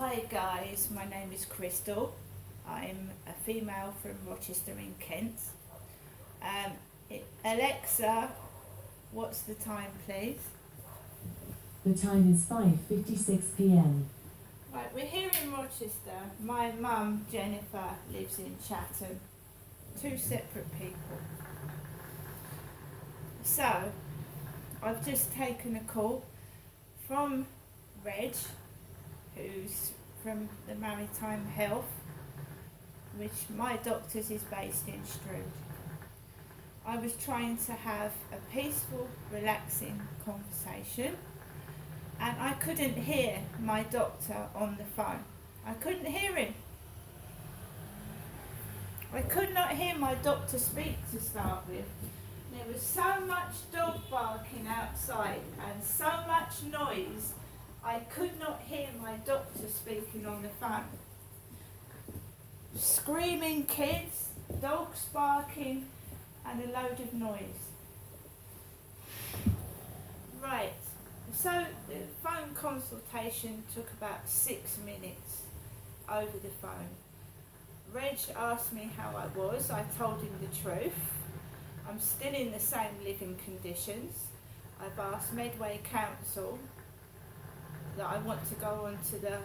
Hi guys, my name is Crystal. I'm a female from Rochester in Kent. Alexa, what's the time please? The time is 5:56 p.m. Right, we're here in Rochester. My mum, Jennifer, lives in Chatham. Two separate people. So, I've just taken a call from Reg, who's from the Maritime Health, which my doctor's is based in Stroud. I was trying to have a peaceful, relaxing conversation, and I couldn't hear my doctor on the phone. I couldn't hear him. I could not hear my doctor speak to start with. There was so much dog barking outside and so much noise, I could not hear my doctor speaking on the phone. Screaming kids, dogs barking, and a load of noise. Right, so the phone consultation took about 6 minutes over the phone. Reg asked me how I was. I told him the truth. I'm still in the same living conditions. I've asked Medway Council that I want to go onto the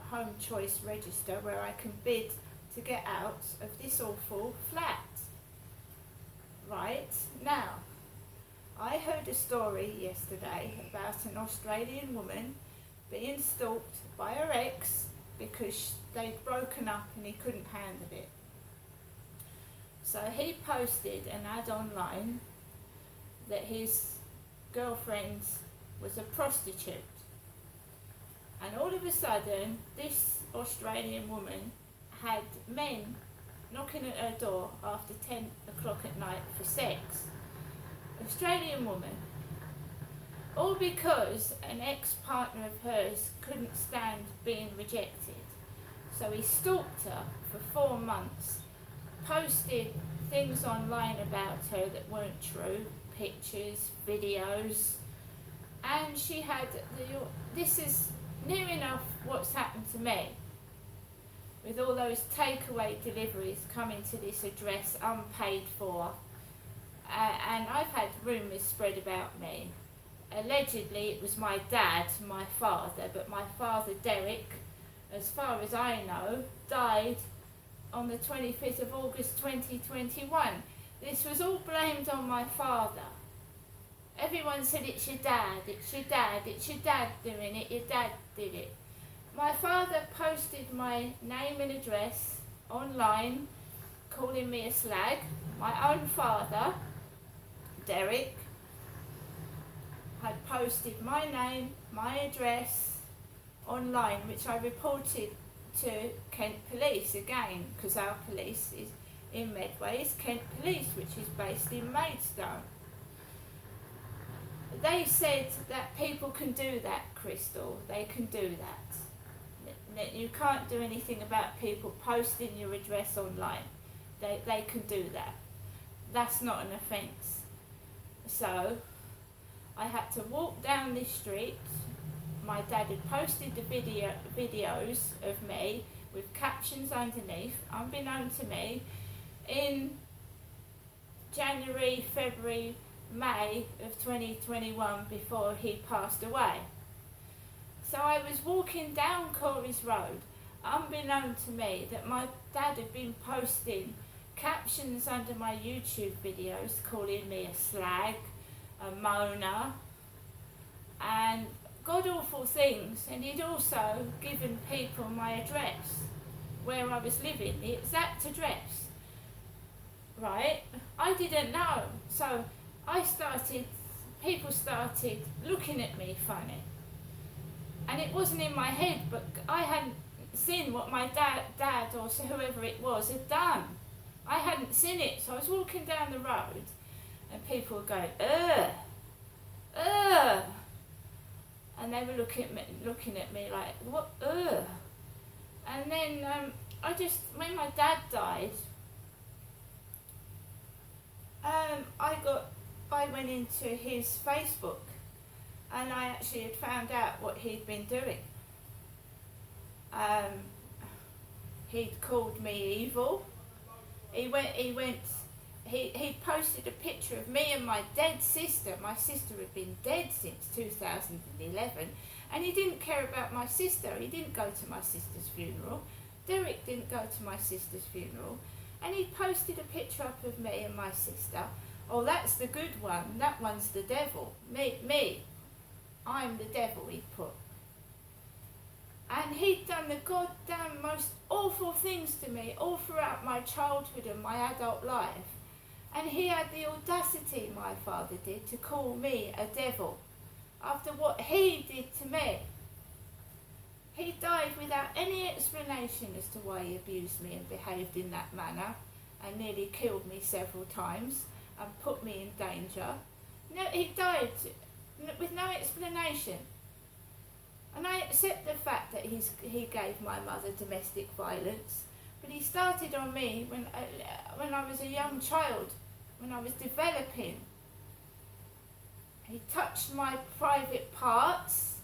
Home Choice Register where I can bid to get out of this awful flat. Right, now, I heard a story yesterday about an Australian woman being stalked by her ex because they'd broken up and he couldn't handle it. So he posted an ad online that his girlfriend was a prostitute. And all of a sudden, this Australian woman had men knocking at her door after 10 o'clock at night for sex. Australian woman. All because an ex-partner of hers couldn't stand being rejected. So he stalked her for 4 months, posted things online about her that weren't true, pictures, videos, and she had this is near enough what's happened to me, with all those takeaway deliveries coming to this address unpaid for, and I've had rumours spread about me. Allegedly it was my dad, my father, but my father Derek, as far as I know, died on the 25th of August 2021. This was all blamed on my father. Everyone said it's your dad, it's your dad, it's your dad doing it, your dad did it. My father posted my name and address online, calling me a slag. My own father, Derek, had posted my name, my address online, which I reported to Kent Police again, because our police is in Medway, is Kent Police, which is based in Maidstone. They said that people can do that, Crystal, they can do that. You can't do anything about people posting your address online. They can do that. That's not an offence. So I had to walk down this street. My dad had posted the videos of me with captions underneath, unbeknown to me, in January, February, May of 2021 before he passed away. So I was walking down Corey's Road, unbeknown to me, that my dad had been posting captions under my YouTube videos calling me a slag, a moaner, and god-awful things, and he'd also given people my address, where I was living, the exact address. Right? I didn't know, so people started looking at me funny. And it wasn't in my head, but I hadn't seen what my dad or whoever it was had done. I hadn't seen it, so I was walking down the road and people were going, ugh, ugh. And they were looking at me like, what, ugh. And then when my dad died, I went into his Facebook and I actually had found out what he'd been doing. He'd called me evil. He posted a picture of me and my dead sister. My sister had been dead since 2011, and he didn't care about my sister. He didn't go to my sister's funeral. Derek didn't go to my sister's funeral. And he posted a picture up of me and my sister. Oh, that's the good one. That one's the devil. Me. I'm the devil, he put. And he'd done the goddamn most awful things to me all throughout my childhood and my adult life. And he had the audacity, my father did, to call me a devil after what he did to me. He died without any explanation as to why he abused me and behaved in that manner and nearly killed me several times and put me in danger. No, he died with no explanation. And I accept the fact that he gave my mother domestic violence, but he started on me when I was a young child, when I was developing. He touched my private parts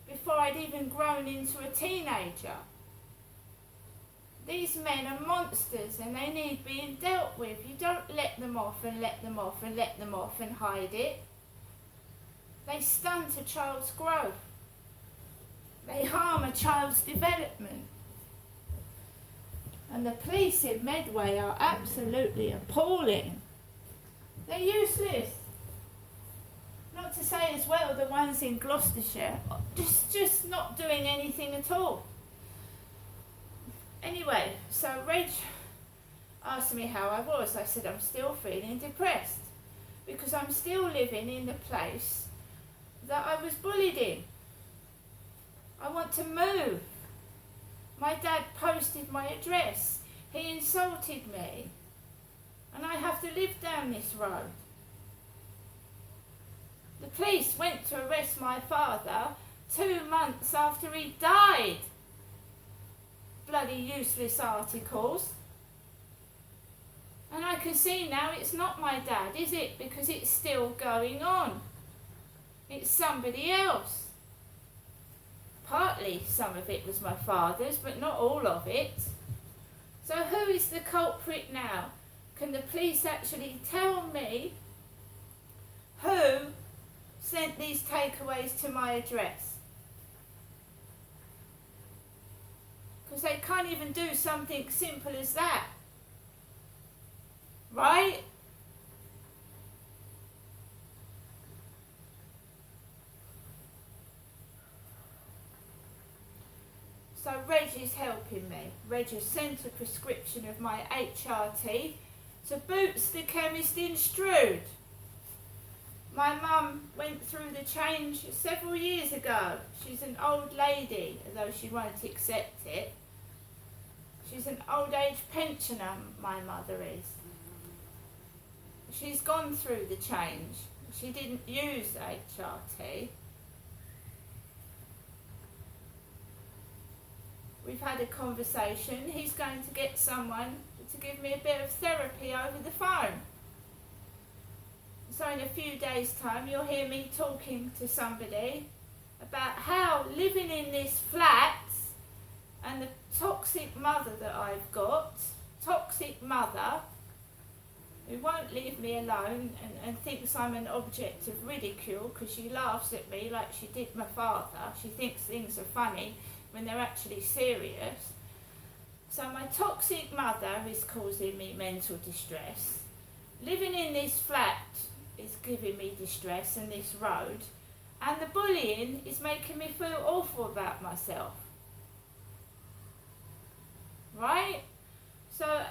before I'd even grown into a teenager. These men are monsters and they need being dealt with. You don't let them off and let them off and let them off and hide it. They stunt a child's growth. They harm a child's development. And the police in Medway are absolutely appalling. They're useless. Not to say as well the ones in Gloucestershire, just not doing anything at all. Anyway, so Reg asked me how I was. I said I'm still feeling depressed because I'm still living in the place that I was bullied in. I want to move. My dad posted my address. He insulted me. And I have to live down this road. The police went to arrest my father 2 months after he died. Bloody useless articles. And I can see now it's not my dad, is it? Because it's still going on. It's somebody else. Partly some of it was my father's, but not all of it. So who is the culprit now? Can the police actually tell me who sent these takeaways to my address? Because they can't even do something simple as that. Right? So Reg is helping me. Reg has sent a prescription of my HRT to Boots the chemist in Strood. My mum went through the change several years ago. She's an old lady, although she won't accept it. She's an old age pensioner, my mother is. She's gone through the change. She didn't use HRT. We've had a conversation. He's going to get someone to give me a bit of therapy over the phone. So in a few days' time you'll hear me talking to somebody about how living in this flat and the toxic mother that I've got, toxic mother, who won't leave me alone and thinks I'm an object of ridicule because she laughs at me like she did my father. She thinks things are funny when they're actually serious. So my toxic mother is causing me mental distress. Living in this flat is giving me distress, and this road. And the bullying is making me feel awful about myself. Right? So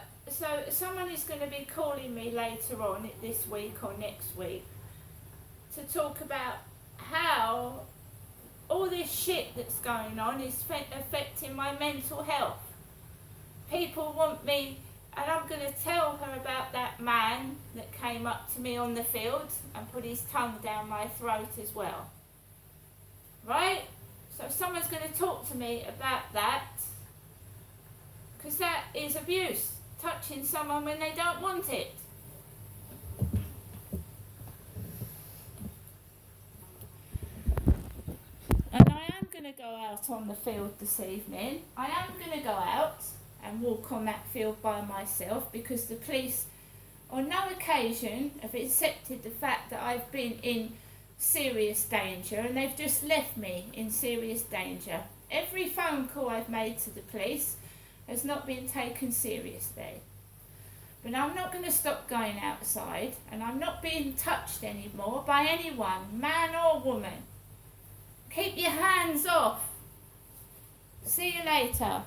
someone is going to be calling me later on this week or next week to talk about how all this shit that's going on is affecting my mental health. People want me, and I'm going to tell her about that man that came up to me on the field and put his tongue down my throat as well. Right? So someone's going to talk to me about that, because that is abuse, touching someone when they don't want it. And I am going to go go out on the field this evening. I am going to go out and walk on that field by myself because the police on no occasion have accepted the fact that I've been in serious danger, and they've just left me in serious danger. Every phone call I've made to the police has not been taken seriously. But I'm not going to stop going outside, and I'm not being touched anymore by anyone, man or woman. Keep your hands off. See you later.